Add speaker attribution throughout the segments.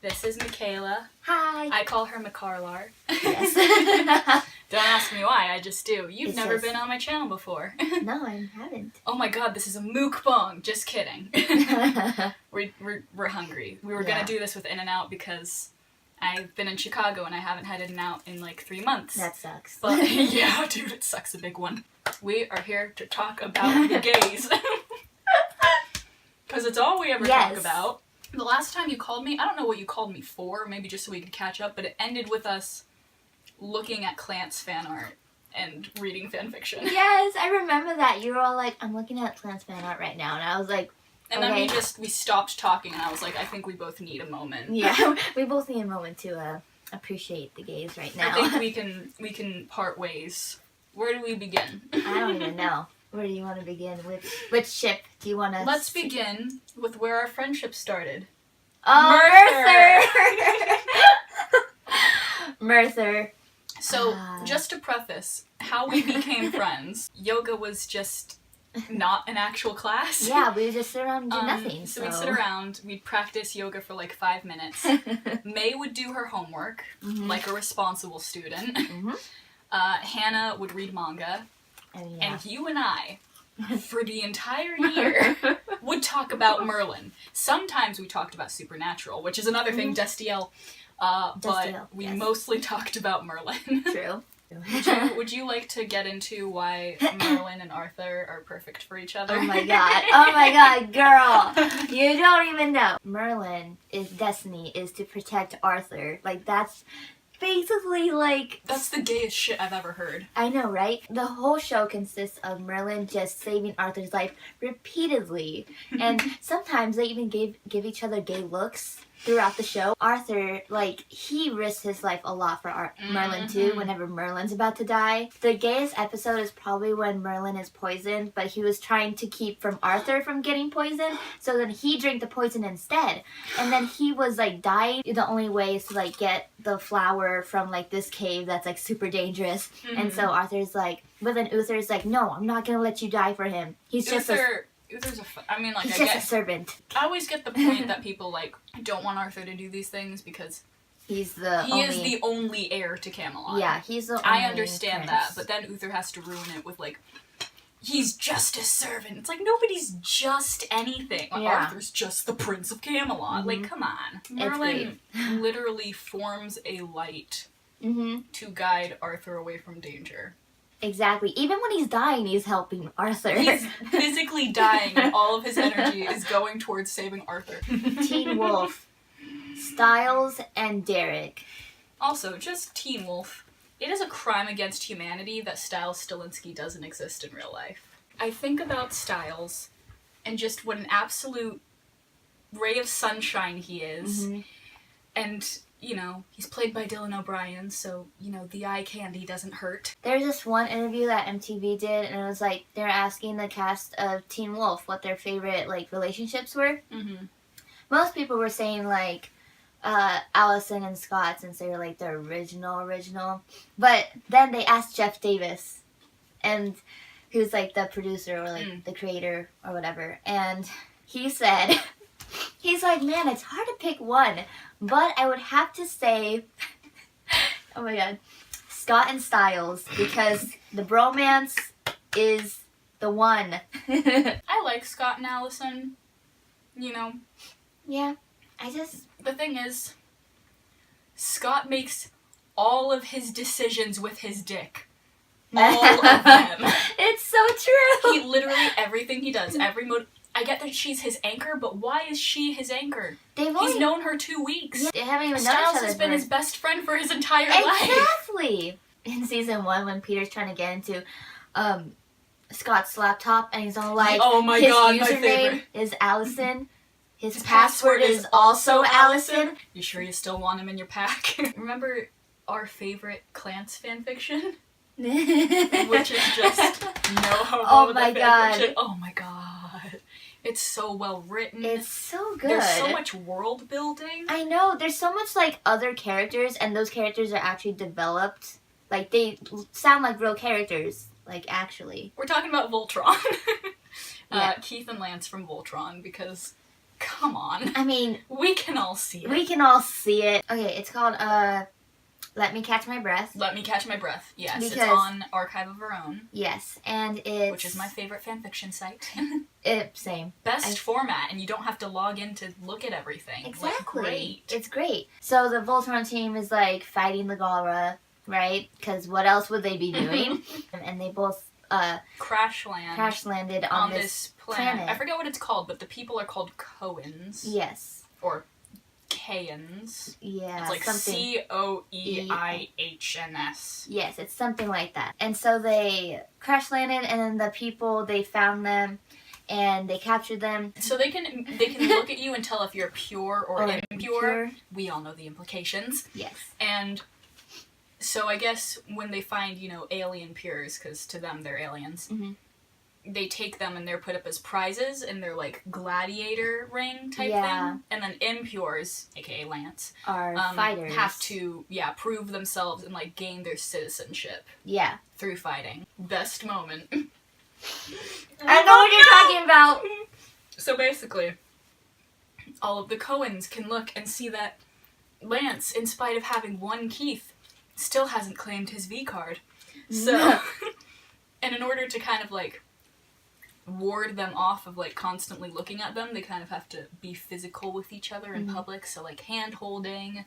Speaker 1: This is Mikayla.
Speaker 2: Hi.
Speaker 1: I call her Makarlar.
Speaker 2: Yes.
Speaker 1: Don't ask me why, I just do. You've
Speaker 2: It's
Speaker 1: never
Speaker 2: just-
Speaker 1: been on my channel before.
Speaker 2: No, I haven't.
Speaker 1: Oh my god, this is a mukbang. Just kidding. We're hungry. We were gonna do this with In-N-Out because I've been in Chicago and I haven't had In-N-Out in like 3 months.
Speaker 2: That sucks.
Speaker 1: But yeah, dude, it sucks a big one. We are here to talk about the gays. Because it's all we ever talk about. The last time you called me, I don't know what you called me for, maybe just so we could catch up, but it ended with us looking at Clance fan art and reading fan fiction.
Speaker 2: Yes, I remember that. You were all like, I'm looking at Clance fan art right now, and I was like,
Speaker 1: and
Speaker 2: okay.
Speaker 1: then we stopped talking, and I was like, I think we both need a moment.
Speaker 2: Yeah, we both need a moment to appreciate the gays right now.
Speaker 1: I think we can part ways. Where do we begin?
Speaker 2: I don't even know. Where do you want to begin? Which ship do you want to...
Speaker 1: Let's begin with where our friendship started.
Speaker 2: Oh, Merthyr! Merthyr.
Speaker 1: So, just to preface, how we became friends, yoga was just not an actual class.
Speaker 2: Yeah, we would just sit around and do nothing.
Speaker 1: So we'd sit around, we'd practice yoga for like 5 minutes. May would do her homework, like a responsible student. Hannah would read manga. And you and I, for the entire year, would talk about Merlin. Sometimes we talked about Supernatural, which is another thing, Destiel. But we mostly talked about Merlin.
Speaker 2: True.
Speaker 1: Would you like to get into why Merlin and Arthur are perfect for each other?
Speaker 2: Oh my god, girl! You don't even know. Merlin's destiny is to protect Arthur. Like, that's basically like...
Speaker 1: That's the gayest shit I've ever heard.
Speaker 2: I know, right? The whole show consists of Merlin just saving Arthur's life repeatedly. And sometimes they even give each other gay looks throughout the show. Arthur, like, he risks his life a lot for Merlin too, whenever Merlin's about to die. The gayest episode is probably when Merlin is poisoned, but he was trying to keep from Arthur from getting poisoned, so then he drank the poison instead. And then he was, like, dying. The only way is to, like, get the flower from, like, this cave that's, like, super dangerous. And so Arthur's like, but then Uther's like, no, I'm not gonna let you die for him. He's just
Speaker 1: Uther's I mean, like,
Speaker 2: he's just a servant.
Speaker 1: I always get the point that people, like, don't want Arthur to do these things because
Speaker 2: he is
Speaker 1: the only heir to Camelot.
Speaker 2: Yeah, he's the only
Speaker 1: I understand
Speaker 2: prince.
Speaker 1: that, but then Uther has to ruin it with, like, he's just a servant. It's like, nobody's just anything. Arthur's just the Prince of Camelot. Like, come on. Merlin literally forms a light to guide Arthur away from danger.
Speaker 2: Exactly. Even when he's dying, he's helping Arthur.
Speaker 1: He's physically dying, and all of his energy is going towards saving Arthur.
Speaker 2: Teen Wolf, Styles, and Derek.
Speaker 1: Also, just Teen Wolf. It is a crime against humanity that Styles Stilinski doesn't exist in real life. I think about Styles, and just what an absolute ray of sunshine he is. And, you know, he's played by Dylan O'Brien, so, you know, the eye candy doesn't hurt.
Speaker 2: There's this one interview that MTV did, and it was like, they're asking the cast of Teen Wolf what their favorite, like, relationships were. Most people were saying, like, Allison and Scott, since they were, like, the original. But then they asked Jeff Davis, and who's, like, the producer or, like, the creator or whatever, and he said... He's like, man, it's hard to pick one, but I would have to say, oh my god, Scott and Styles, because the bromance is the one.
Speaker 1: I like Scott and Allison, you know.
Speaker 2: Yeah,
Speaker 1: The thing is, Scott makes all of his decisions with his dick. All of them.
Speaker 2: It's so true.
Speaker 1: He literally, everything he does, I get that she's his anchor, but why is she his anchor? He's known her 2 weeks.
Speaker 2: Yeah, they haven't even known
Speaker 1: Styles
Speaker 2: each other.
Speaker 1: Has been his best friend for his entire life.
Speaker 2: Exactly. In season 1, when Peter's trying to get into Scott's laptop, and he's all like,
Speaker 1: oh my
Speaker 2: his
Speaker 1: god,
Speaker 2: username
Speaker 1: my favorite.
Speaker 2: is Allison. His password is also Allison.
Speaker 1: You sure you still want him in your pack? Remember our favorite Clance fanfiction? Which is just no homo.
Speaker 2: Oh my god.
Speaker 1: Fanfiction. Oh my god. It's so well written.
Speaker 2: It's so good.
Speaker 1: There's so much world building.
Speaker 2: I know. There's so much, like, other characters, and those characters are actually developed. Like, they sound like real characters. Like, actually.
Speaker 1: We're talking about Voltron. Keith and Lance from Voltron, because Come on.
Speaker 2: I mean,
Speaker 1: we can all see it.
Speaker 2: We can all see it. Okay, it's called Let Me Catch My Breath.
Speaker 1: Let Me Catch My Breath. Yes,
Speaker 2: because,
Speaker 1: it's on Archive of Our Own.
Speaker 2: Yes, and it's...
Speaker 1: Which is my favorite fanfiction site.
Speaker 2: Same.
Speaker 1: Best format, and you don't have to log in to look at everything.
Speaker 2: Exactly.
Speaker 1: Like, great.
Speaker 2: It's great. So the Voltron team is, like, fighting the Galra, right? Because what else would they be doing? And they both...
Speaker 1: crash
Speaker 2: landed on this planet.
Speaker 1: I forget what it's called, but the people are called Coens.
Speaker 2: Yes.
Speaker 1: Or Caens.
Speaker 2: Yeah.
Speaker 1: It's like
Speaker 2: something...
Speaker 1: Coeihns.
Speaker 2: Yes, it's something like that. And so they crash landed, and then the people, they found them, and they captured them.
Speaker 1: So they can look at you and tell if you're pure or impure. We all know the implications.
Speaker 2: Yes.
Speaker 1: And so I guess when they find, alien pures, because to them they're aliens, they take them and they're put up as prizes in their, like, gladiator ring type thing. And then impures, aka Lance,
Speaker 2: are fighters.
Speaker 1: Have to, prove themselves and, like, gain their citizenship.
Speaker 2: Yeah.
Speaker 1: Through fighting. Best moment.
Speaker 2: I know what you're talking about!
Speaker 1: So basically, all of the Coens can look and see that Lance, in spite of having one Keith, still hasn't claimed his V card. So, and in order to kind of, like, ward them off of, like, constantly looking at them, they kind of have to be physical with each other in public, so, like, hand-holding.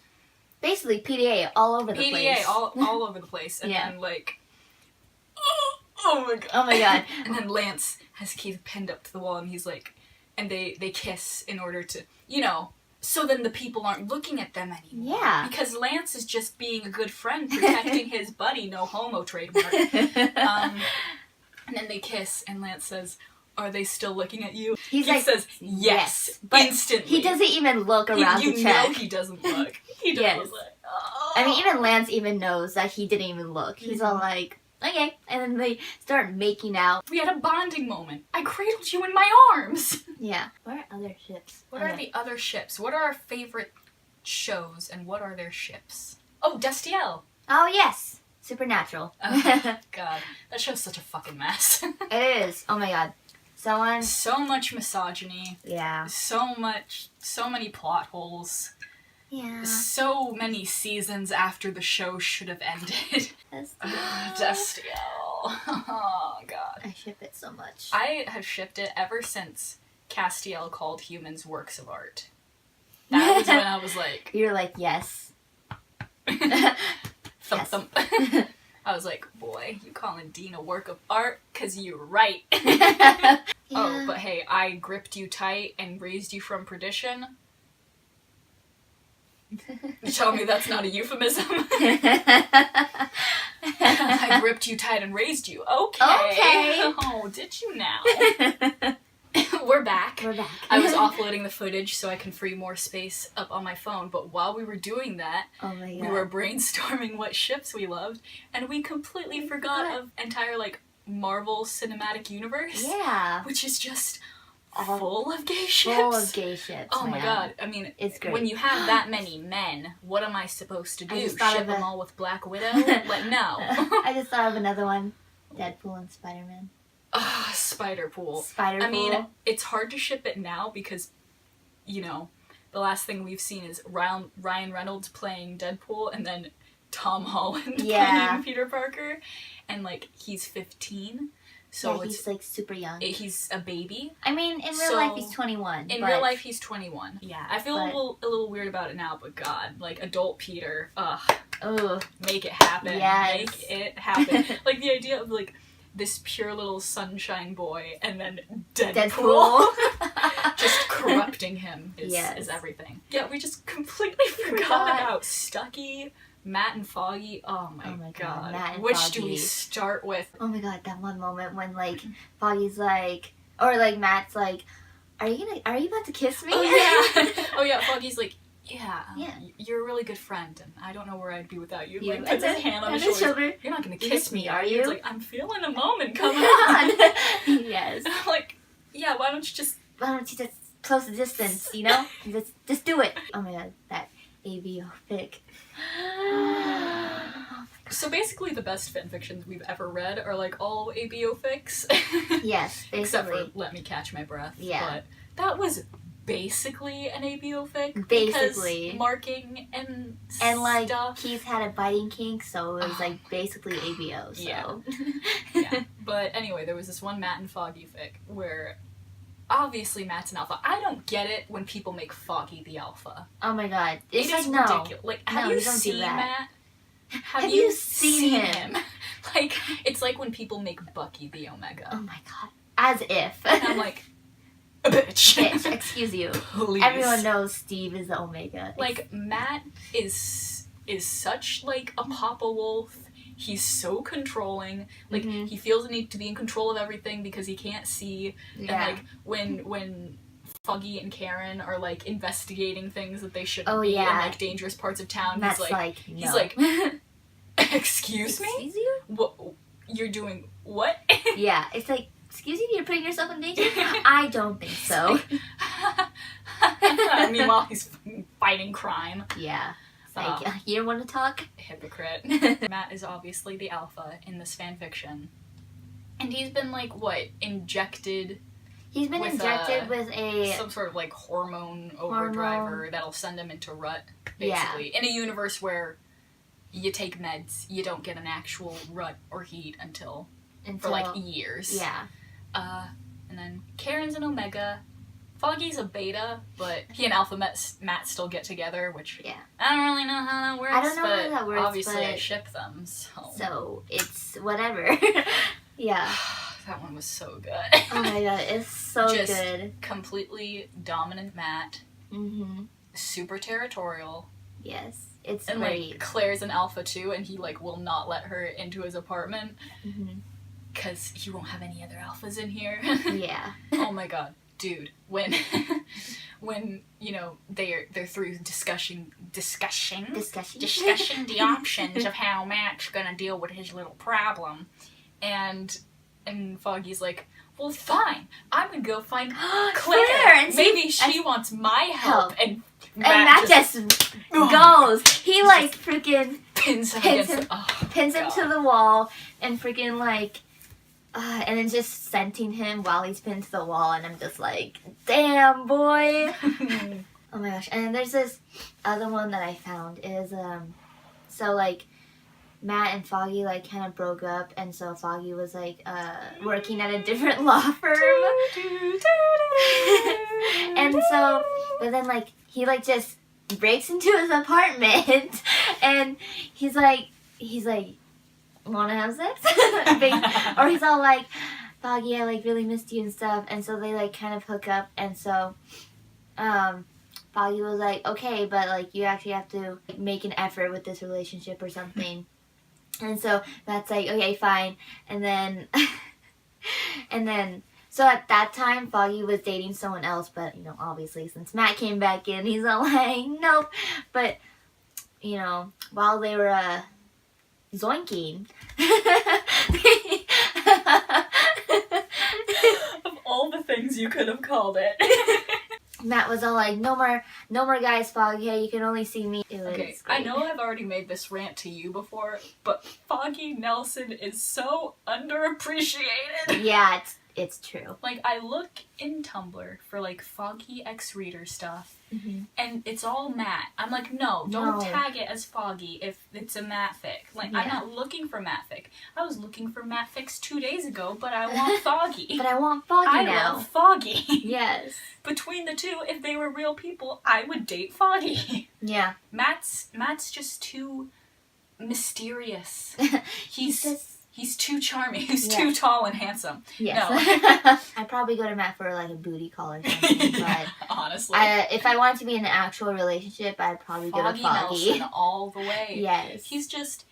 Speaker 2: Basically, PDA all over the place.
Speaker 1: PDA all over the place, and then, like, oh my god.
Speaker 2: Oh my god.
Speaker 1: And then Lance has Keith pinned up to the wall, and he's like, and they kiss in order to, so then the people aren't looking at them anymore.
Speaker 2: Yeah.
Speaker 1: Because Lance is just being a good friend, protecting his buddy, no homo trademark. And then they kiss, and Lance says, "Are they still looking at you?"
Speaker 2: He
Speaker 1: says, "Yes," instantly.
Speaker 2: He doesn't even look around to check.
Speaker 1: You know he doesn't look. He doesn't look. Oh.
Speaker 2: I mean, even Lance even knows that he didn't even look. He's all like, okay. And then they start making out.
Speaker 1: We had a bonding moment. I cradled you in my arms.
Speaker 2: Yeah. What are other ships?
Speaker 1: What are the other ships? What are our favorite shows, and what are their ships? Oh, Destiel.
Speaker 2: Oh, yes. Supernatural.
Speaker 1: Oh, God. That show's such a fucking mess.
Speaker 2: It is. Oh my god.
Speaker 1: So much misogyny.
Speaker 2: Yeah.
Speaker 1: So many plot holes.
Speaker 2: Yeah.
Speaker 1: So many seasons after the show should have ended. Destiel. Oh, God.
Speaker 2: I ship it so much.
Speaker 1: I have shipped it ever since Castiel called humans works of art. That was when I was like...
Speaker 2: You're like, yes.
Speaker 1: Thump, thump. I was like, boy, you calling Dean a work of art? 'Cause you're right. Oh, but hey, I gripped you tight and raised you from perdition. You tell me that's not a euphemism? I gripped you tight and raised you. Okay. Oh, did you now? We're back. I was offloading the footage so I can free more space up on my phone, but while we were doing that, we were brainstorming what ships we loved, and we completely forgot of entire, like, Marvel Cinematic Universe.
Speaker 2: Yeah.
Speaker 1: Which is just full of gay ships.
Speaker 2: Full of gay ships.
Speaker 1: Oh my god. I mean,
Speaker 2: it's great.
Speaker 1: When you have that many men, what am I supposed to do? Ship them all with Black Widow? Like, no.
Speaker 2: I just thought of another one. Deadpool and Spider-Man.
Speaker 1: Spider-Pool.
Speaker 2: Spider-Pool.
Speaker 1: I mean, it's hard to ship it now because, the last thing we've seen is Ryan Reynolds playing Deadpool and then Tom Holland playing Peter Parker. And, like, he's 15. So
Speaker 2: he's, like, super young.
Speaker 1: He's a baby.
Speaker 2: I mean, in real life, he's 21.
Speaker 1: In real life, he's 21. Yeah, I feel a little weird about it now, but God, like, adult Peter, make it happen.
Speaker 2: Yes.
Speaker 1: Make it happen. Like, the idea of, like, this pure little sunshine boy and then Deadpool. Just corrupting him is everything. Yeah, we just completely forgot about Stucky, Matt and Foggy. Oh my god.
Speaker 2: Matt and
Speaker 1: Which
Speaker 2: Foggy.
Speaker 1: do we start with?
Speaker 2: Oh my god, that one moment when, like, Foggy's like, or, like, Matt's like, are you about to kiss me?
Speaker 1: Oh yeah. Oh yeah, Foggy's like, yeah,
Speaker 2: Yeah.
Speaker 1: You're a really good friend, and I don't know where I'd be without you.
Speaker 2: You.
Speaker 1: Like, puts his hand on his shoulder. You're not gonna kiss me, are you? It's like, I'm feeling a moment coming on.
Speaker 2: Yes.
Speaker 1: And I'm like, yeah, why don't you just
Speaker 2: close the distance, you know? just do it. Oh my god, that ABO fic.
Speaker 1: So basically the best fanfictions we've ever read are, like, all ABO fics.
Speaker 2: Yes, basically.
Speaker 1: Except for Let Me Catch My Breath.
Speaker 2: Yeah.
Speaker 1: But that was basically an ABO fic.
Speaker 2: Basically.
Speaker 1: Because marking and
Speaker 2: like,
Speaker 1: stuff.
Speaker 2: he's had a biting kink, so it was, like, basically ABO, so.
Speaker 1: Yeah. Yeah. But anyway, there was this one Matt and Foggy fic where obviously Matt's an alpha. I don't get it when people make Foggy the alpha.
Speaker 2: Oh my god. It's
Speaker 1: it
Speaker 2: like,
Speaker 1: is
Speaker 2: no.
Speaker 1: ridiculous. Like, have you seen Matt? Have you seen him? Like, it's like when people make Bucky the Omega.
Speaker 2: Oh my god. As if.
Speaker 1: And I'm like, bitch.
Speaker 2: Bitch, excuse you.
Speaker 1: Please.
Speaker 2: Everyone knows Steve is the Omega.
Speaker 1: Like, Matt is such, like, a Papa Wolf. He's so controlling. Like, he feels the need to be in control of everything because he can't see.
Speaker 2: Yeah.
Speaker 1: And, like, when Foggy and Karen are, like, investigating things that they shouldn't
Speaker 2: Oh,
Speaker 1: be
Speaker 2: yeah.
Speaker 1: in, like, dangerous parts of town,
Speaker 2: Matt's
Speaker 1: he's
Speaker 2: like, no.
Speaker 1: He's like, excuse me?
Speaker 2: Excuse you?
Speaker 1: What? You're doing what?
Speaker 2: Yeah, it's like, excuse you, you're putting yourself in danger? I don't think so.
Speaker 1: Meanwhile, he's fighting crime.
Speaker 2: Yeah. Like, you don't want to talk?
Speaker 1: Hypocrite. Matt is obviously the alpha in this fanfiction. And he's been, like, what, injected...
Speaker 2: He's been injected with a...
Speaker 1: some sort of, like, hormone overdriver that'll send him into rut, basically. Yeah. In a universe where you take meds, you don't get an actual rut or heat until for, like, years.
Speaker 2: Yeah.
Speaker 1: And then Karen's an Omega. Foggy's a Beta, but he and Alpha Matt still get together, which I don't really know how that works.
Speaker 2: I don't know how that works,
Speaker 1: obviously I ship them, so...
Speaker 2: So, it's whatever. Yeah.
Speaker 1: That one was so good.
Speaker 2: Oh my god, it's so
Speaker 1: just
Speaker 2: good.
Speaker 1: Completely dominant Matt.
Speaker 2: Mm-hmm.
Speaker 1: Super territorial.
Speaker 2: Yes, it's
Speaker 1: and
Speaker 2: great.
Speaker 1: Like, Claire's an alpha too, and he, like, will not let her into his apartment. Because he won't have any other alphas in here.
Speaker 2: Yeah.
Speaker 1: Oh my god. Dude, when you know they're through discussing the options of how Matt's gonna deal with his little problem, and Foggy's like, well, fine, I'm gonna go find Claire, and maybe she wants my help, and Matt just
Speaker 2: goes. He like freaking
Speaker 1: pins him
Speaker 2: to the wall, and freaking like. And then just scenting him while he's pinned to the wall, and I'm just like, damn, boy. Oh my gosh. And then there's this other one that I found is, so like, Matt and Foggy like kind of broke up, and so Foggy was like, working at a different law firm. And so, but then like, he like just breaks into his apartment, and he's like, wanna have sex? Or he's all like, Foggy, I like really missed you and stuff, and so they like kind of hook up, and so Foggy was like, okay, but like you actually have to like, make an effort with this relationship or something. And so Matt's like, okay, fine. And then so at that time Foggy was dating someone else, but you know, obviously since Matt came back in, he's all like, nope. But you know, while they were zoinking.
Speaker 1: Of all the things you could have called it.
Speaker 2: Matt was all like, no more guys, Foggy. Hey, you can only see me.
Speaker 1: Okay, I know I've already made this rant to you before, but Foggy Nelson is so underappreciated.
Speaker 2: Yeah, it's true.
Speaker 1: Like, I look in Tumblr for, like, Foggy X-Reader stuff, and it's all Matt. I'm like, no, don't tag it as Foggy if it's a Matt fic. Like, I'm not looking for Matt fic. I was looking for Matt fics 2 days ago, but I want Foggy.
Speaker 2: But I want Foggy now.
Speaker 1: I want Foggy.
Speaker 2: Yes.
Speaker 1: Between the two, if they were real people, I would date Foggy.
Speaker 2: Yeah.
Speaker 1: Matt's just too mysterious. He's too charming. He's too tall and handsome.
Speaker 2: Yes.
Speaker 1: No.
Speaker 2: I'd probably go to Matt for like a booty call or something.
Speaker 1: Yeah, but honestly.
Speaker 2: If I wanted to be in an actual relationship, I'd probably go to Foggy.
Speaker 1: Nelson all the way.
Speaker 2: Yes.
Speaker 1: He's just,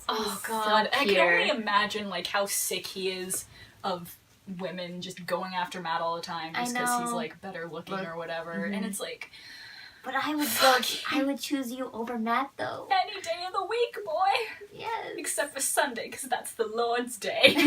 Speaker 1: oh god.
Speaker 2: So
Speaker 1: I can only imagine like how sick he is of women just going after Matt all the time just because he's like better looking or whatever. And it's like,
Speaker 2: but I would choose you over Matt though.
Speaker 1: Any day of the week, boy.
Speaker 2: Yes.
Speaker 1: Except for Sunday, because that's the Lord's Day.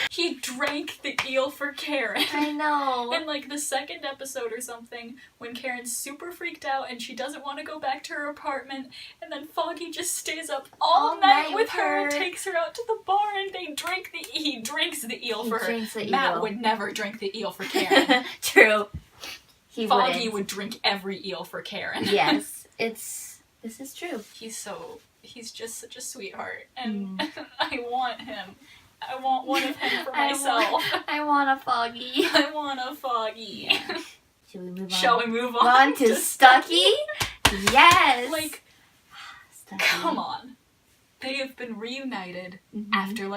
Speaker 1: He drank the eel for Karen.
Speaker 2: I know.
Speaker 1: In like the second episode or something, when Karen's super freaked out and she doesn't want to go back to her apartment, and then Foggy just stays up all night with her and takes her out to the bar, and he drinks the eel for her. Matt would never drink the eel for Karen.
Speaker 2: True.
Speaker 1: Foggy would drink every eel for Karen.
Speaker 2: Yes, this is true.
Speaker 1: He's just such a sweetheart, and I want him. I want one of him for myself.
Speaker 2: I want a Foggy.
Speaker 1: I want a Foggy.
Speaker 2: Yeah. Shall we move
Speaker 1: on
Speaker 2: to Stucky? Yes.
Speaker 1: Like,
Speaker 2: Stucky.
Speaker 1: Come on. They have been reunited after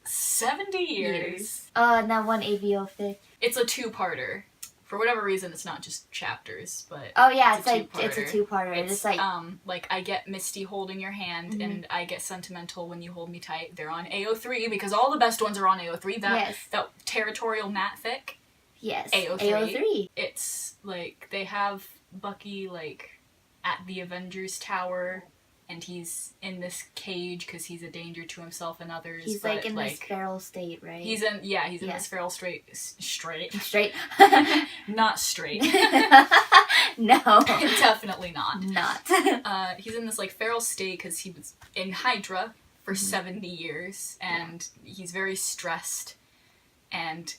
Speaker 1: 70 years.
Speaker 2: Now one AVO fic.
Speaker 1: It's a two-parter. For whatever reason, it's not just chapters, but
Speaker 2: it's a two-parter. It's
Speaker 1: I get misty holding your hand, and I get sentimental when you hold me tight. They're on AO3 because all the best ones are on AO3. That territorial Matt fic.
Speaker 2: Yes.
Speaker 1: AO3. It's they have Bucky at the Avengers Tower, and he's in this cage because he's a danger to himself and others.
Speaker 2: He's in this feral state, right?
Speaker 1: He's in this feral straight. Not straight.
Speaker 2: No.
Speaker 1: Definitely not.
Speaker 2: Not.
Speaker 1: He's in this feral state because he was in Hydra for 70 years, and he's very stressed, and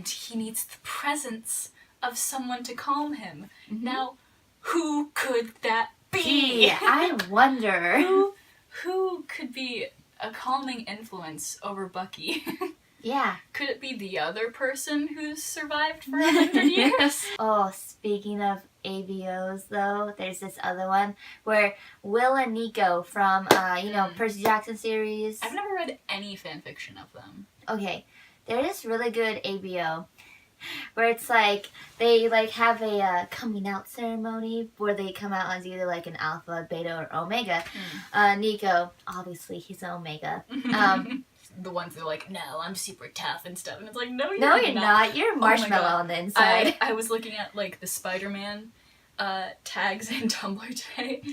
Speaker 1: he needs the presence of someone to calm him. Now, who could that be?
Speaker 2: I wonder.
Speaker 1: Who could be a calming influence over Bucky?
Speaker 2: Yeah.
Speaker 1: Could it be the other person who's survived for 100 years?
Speaker 2: Oh, speaking of AVOs, though, there's this other one where Will and Nico from, Percy Jackson series.
Speaker 1: I've never read any fanfiction of them.
Speaker 2: Okay. There is really good AVO where it's they have a coming out ceremony where they come out as either an alpha, beta, or omega. Nico, obviously he's an omega.
Speaker 1: The ones that are no, I'm super tough and stuff, and it's no,
Speaker 2: you're not. You're a marshmallow on the inside.
Speaker 1: I was looking at the Spider-Man tags in Tumblr today,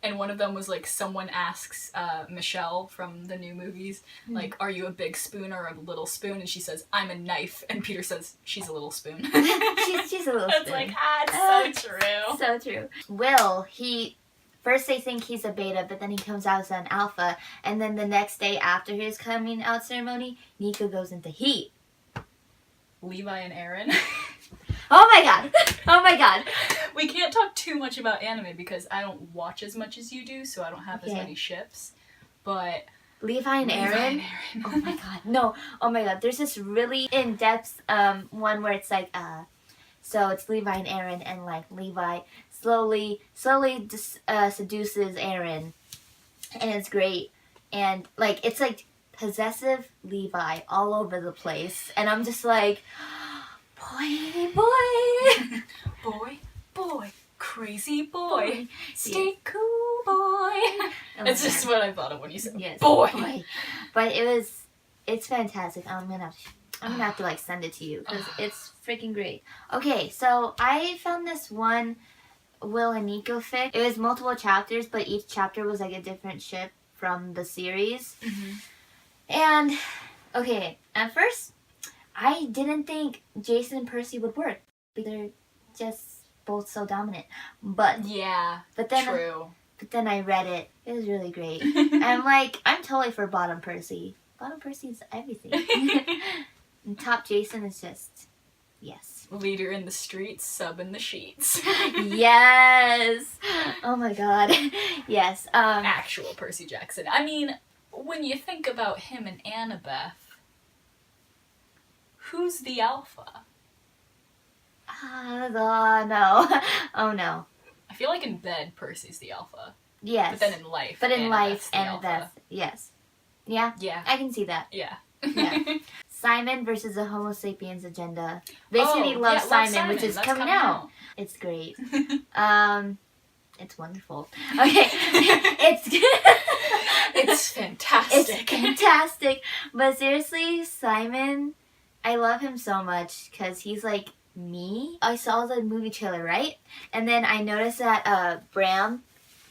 Speaker 1: and one of them was someone asks Michelle from the new movies, are you a big spoon or a little spoon? And she says, I'm a knife. And Peter says, she's a little spoon.
Speaker 2: she's a little spoon.
Speaker 1: It's so true.
Speaker 2: So true. Will, first they think he's a beta, but then he comes out as an alpha, and then the next day after his coming out ceremony, Nico goes into heat.
Speaker 1: Levi and Aaron.
Speaker 2: Oh my god.
Speaker 1: We can't talk too much about anime because I don't watch as much as you do, so I don't have as many ships. But
Speaker 2: Levi and Aaron? Oh my god. No. Oh my god. There's this really in-depth one where it's so it's Levi and Aaron, and Levi slowly seduces Aaron, and it's great. And it's possessive Levi all over the place, and I'm just
Speaker 1: boy, crazy boy, stay cool, boy. It's just what I thought of when you said boy.
Speaker 2: But it's fantastic. I'm gonna have to send it to you because it's freaking great. Okay, so I found this one Will and Nico fic. It was multiple chapters, but each chapter was a different ship from the series. And okay, at first I didn't think Jason and Percy would work because they're just both so dominant. But then
Speaker 1: true.
Speaker 2: But then I read it. It was really great. And I'm totally for bottom Percy. Bottom Percy is everything. And top Jason is just yes.
Speaker 1: Leader in the streets, sub in the sheets.
Speaker 2: Yes. Oh my god. Yes.
Speaker 1: Actual Percy Jackson. I mean, when you think about him and Annabeth, who's the alpha?
Speaker 2: No. Oh no.
Speaker 1: I feel in bed, Percy's the alpha.
Speaker 2: Yes.
Speaker 1: But then in life,
Speaker 2: Annabeth, yes. Yeah?
Speaker 1: Yeah.
Speaker 2: I can see that.
Speaker 1: Yeah.
Speaker 2: Simon versus the Homo sapiens agenda. Basically, Love Simon, which is coming out. It's great. It's wonderful. Okay.
Speaker 1: It's fantastic.
Speaker 2: It's fantastic. But seriously, Simon, I love him so much because he's me. I saw the movie trailer, right? And then I noticed that Bram,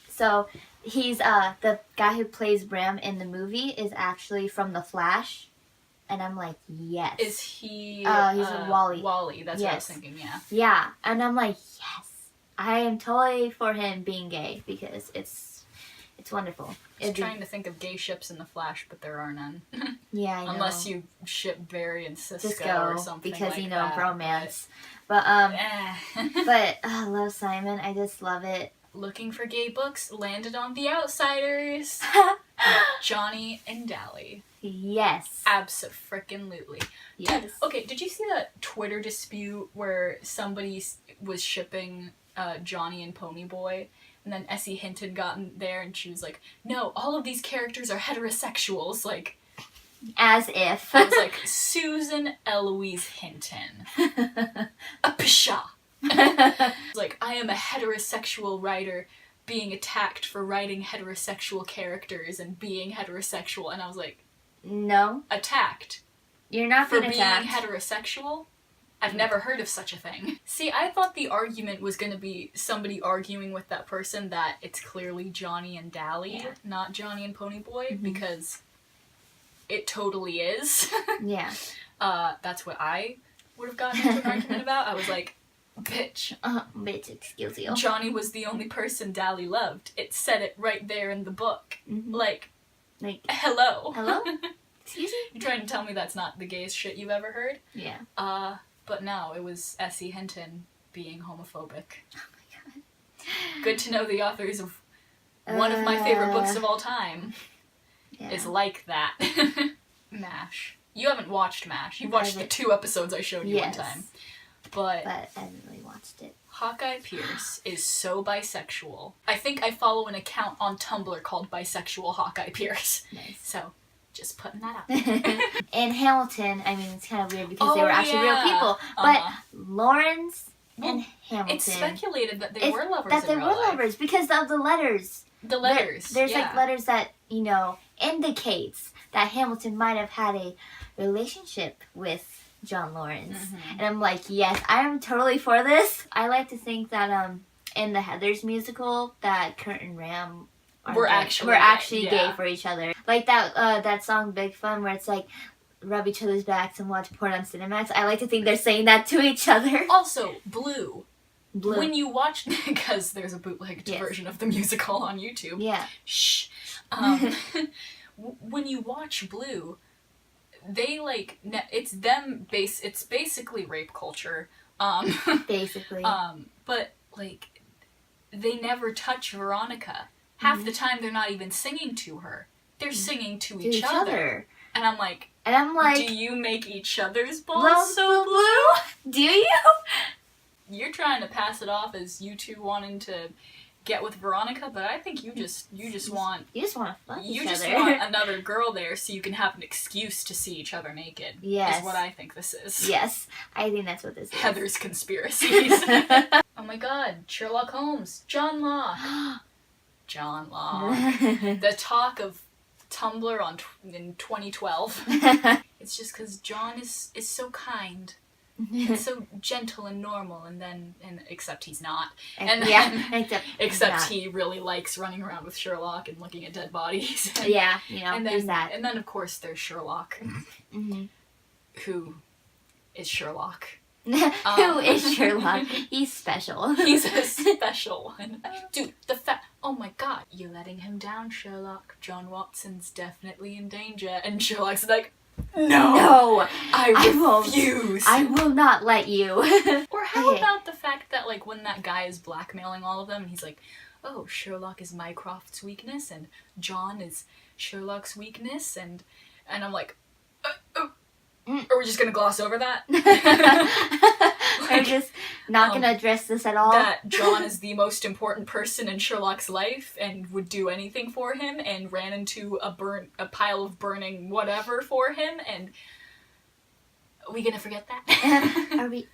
Speaker 2: so he's the guy who plays Bram in the movie is actually from The Flash. And I'm yes.
Speaker 1: Is he?
Speaker 2: He's a Wally.
Speaker 1: Wally, that's what I was thinking, yeah.
Speaker 2: Yeah, and I'm yes. I am totally for him being gay because it's It's wonderful.
Speaker 1: I was trying to think of gay ships in The Flash, but there are none.
Speaker 2: Yeah, I know.
Speaker 1: Unless you ship Barry and Cisco or something
Speaker 2: because,
Speaker 1: like
Speaker 2: you know,
Speaker 1: that,
Speaker 2: bromance. But I love Simon. I just love it.
Speaker 1: Looking for gay books landed on The Outsiders. Johnny and Dally.
Speaker 2: Yes.
Speaker 1: Abso-frickin-lutely.
Speaker 2: Yes.
Speaker 1: Okay, did you see that Twitter dispute where somebody was shipping Johnny and Ponyboy? And then Essie Hinton got in there and she was like, no, all of these characters are heterosexuals. Like,
Speaker 2: as if.
Speaker 1: I was like, Susan Eloise Hinton. A pshaw. Like, I am a heterosexual writer being attacked for writing heterosexual characters and being heterosexual. And I was like,
Speaker 2: no.
Speaker 1: Attacked.
Speaker 2: You're not being attacked.
Speaker 1: For being heterosexual? I've never heard of such a thing. See, I thought the argument was going to be somebody arguing with that person that it's clearly Johnny and Dally, not Johnny and Ponyboy, because it totally is.
Speaker 2: Yeah.
Speaker 1: That's what I would have gotten into an argument about. I was like, bitch.
Speaker 2: Bitch, excuse you.
Speaker 1: Johnny was the only person Dally loved. It said it right there in the book. Like, hello.
Speaker 2: Hello? Excuse me?
Speaker 1: You're trying to tell me that's not the gayest shit you've ever heard?
Speaker 2: Yeah.
Speaker 1: But no, it was Essie Hinton being homophobic.
Speaker 2: Oh my god.
Speaker 1: Good to know the authors of one of my favorite books of all time is like that. MASH. You haven't watched MASH. You watched the 2 episodes I showed you one time. But
Speaker 2: I haven't really watched it.
Speaker 1: Hawkeye Pierce is so bisexual. I think I follow an account on Tumblr called Bisexual Hawkeye Pierce.
Speaker 2: Nice.
Speaker 1: So, just putting that out there.
Speaker 2: And Hamilton, I mean, it's kind of weird because they were actually real people. But Lawrence and Hamilton.
Speaker 1: It's speculated that they were lovers.
Speaker 2: That they were lovers because of the letters.
Speaker 1: The letters.
Speaker 2: There's like letters that, you know, indicates that Hamilton might have had a relationship with John Lawrence. And I'm like, yes, I am totally for this. I like to think that in the Heathers musical that Kurt and Ram we're actually gay for each other. Like that song Big Fun where it's like rub each other's backs and watch porn on Cinemax. I like to think they're saying that to each other.
Speaker 1: Also, Blue. When you watch, because there's a bootlegged version of the musical on YouTube.
Speaker 2: Yeah.
Speaker 1: Shh. When you watch Blue, they like it's basically rape culture.
Speaker 2: Basically.
Speaker 1: But like they never touch Veronica. Half the time they're not even singing to her. They're singing to each other. And I'm like, do you make each other's balls so blue?
Speaker 2: Do you?
Speaker 1: You're trying to pass it off as you two wanting to get with Veronica, but I think you just want
Speaker 2: to fuck each other.
Speaker 1: You just want another girl there so you can have an excuse to see each other naked.
Speaker 2: Yes.
Speaker 1: Is what I think this is.
Speaker 2: Yes. I think that's what this is.
Speaker 1: Heather's conspiracies. Oh my god, Sherlock Holmes, John Locke. John Locke. The talk of Tumblr in 2012. It's just because John is so kind. And so gentle and normal, and except he's not. Except he really likes running around with Sherlock and looking at dead bodies.
Speaker 2: You know,
Speaker 1: there's that. And then of course there's Sherlock. Who is Sherlock?
Speaker 2: Who is Sherlock? He's special.
Speaker 1: He's a special one. Dude, oh my god, you're letting him down, Sherlock. John Watson's definitely in danger. And Sherlock's like, no, I refuse.
Speaker 2: I will not let you.
Speaker 1: Or how about the fact that like when that guy is blackmailing all of them and he's like, oh, Sherlock is Mycroft's weakness and John is Sherlock's weakness and I'm like, are we just gonna gloss over that?
Speaker 2: I'm just not gonna address this at all.
Speaker 1: That John is the most important person in Sherlock's life and would do anything for him and ran into a pile of burning whatever for him, and are we gonna forget that?
Speaker 2: Are we?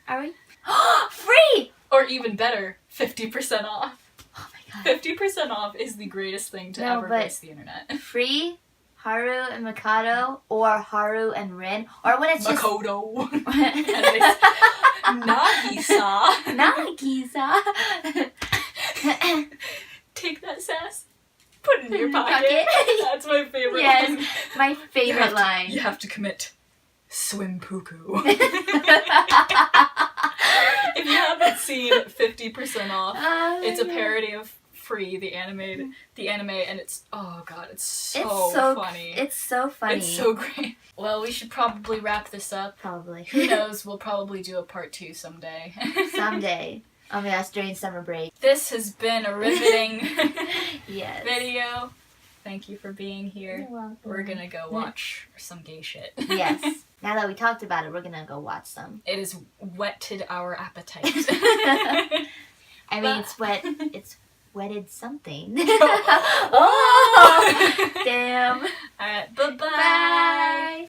Speaker 2: Free!
Speaker 1: Or even better, 50% off.
Speaker 2: Oh my god.
Speaker 1: 50% off is the greatest thing to ever grace the internet.
Speaker 2: Free, Haru and Mikado, or Haru and Rin, or when it's
Speaker 1: Makoto. Nagisa.
Speaker 2: Nagisa.
Speaker 1: Take that sass. Put it in your pocket. That's my favorite line.
Speaker 2: Yes, my favorite line.
Speaker 1: You have to commit swimpuku. If you haven't seen 50% Off, it's a parody of free, the anime, and it's, oh god, it's so funny.
Speaker 2: It's so funny.
Speaker 1: It's so great. Well, we should probably wrap this up.
Speaker 2: Probably.
Speaker 1: Who knows, we'll probably do a part 2 someday.
Speaker 2: Someday. Oh my gosh, during summer break.
Speaker 1: This has been a riveting
Speaker 2: yes.
Speaker 1: video. Thank you for being here.
Speaker 2: You're welcome.
Speaker 1: We're gonna go watch some gay shit.
Speaker 2: Yes. Now that we talked about it, we're gonna go watch some.
Speaker 1: It has whetted our appetite.
Speaker 2: I mean, it's wetted something.
Speaker 1: Oh!
Speaker 2: Damn.
Speaker 1: Alright, bye-bye.
Speaker 2: Bye.